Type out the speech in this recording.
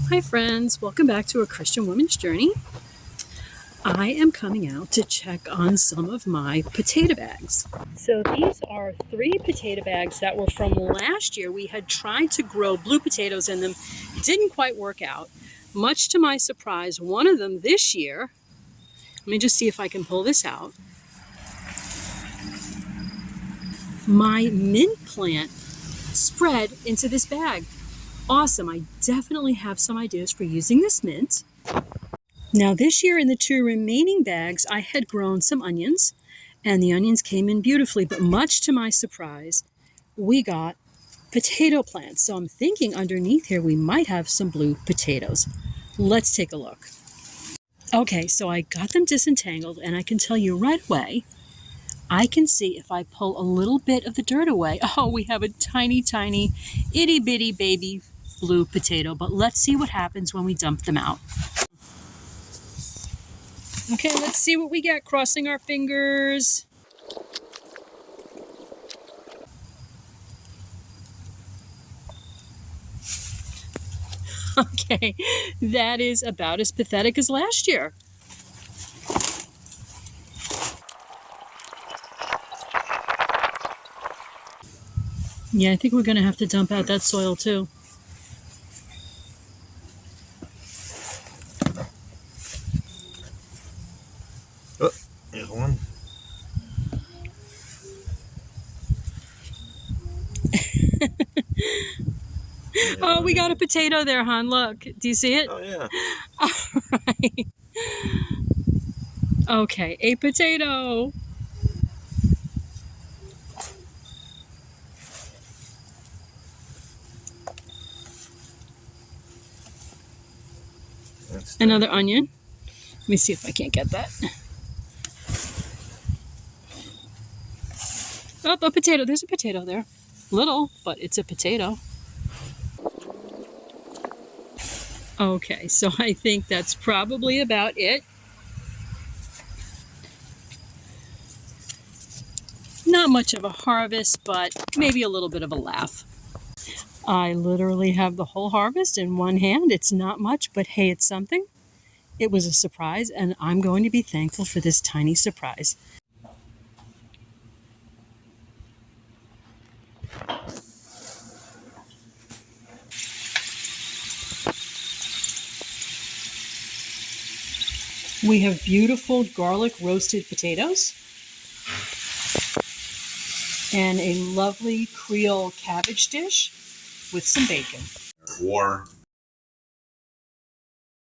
Hi friends, welcome back to A Christian Woman's Journey. I am coming out to check on some of my potato bags. So these are 3 potato bags that were from last year. We had tried to grow blue potatoes in them. Didn't quite work out. Much to my surprise, one of them this year, let me just see if I can pull this out. My mint plant spread into this bag. Awesome, I definitely have some ideas for using this mint. Now this year in the 2 remaining bags, I had grown some onions, and the onions came in beautifully, but much to my surprise, we got potato plants. So I'm thinking underneath here we might have some blue potatoes. Let's take a look. Okay, so I got them disentangled, and I can tell you right away, I can see if I pull a little bit of the dirt away, oh, we have a tiny, tiny, itty bitty baby blue potato, but let's see what happens when we dump them out. Okay, let's see what we get. Crossing our fingers. Okay, that is about as pathetic as last year. Yeah, I think we're going to have to dump out that soil too. Oh, there's one. Oh, we got a potato there, hon. Look, do you see it? Oh, yeah. All right. Okay, a potato. That's Another onion. Let me see if I can't get that. Oh, a potato. There's a potato there. Little, but it's a potato. Okay, so I think that's probably about it. Not much of a harvest, but maybe a little bit of a laugh. I literally have the whole harvest in one hand. It's not much, but hey, it's something. It was a surprise, and I'm going to be thankful for this tiny surprise. We have beautiful garlic roasted potatoes and a lovely Creole cabbage dish with some bacon. War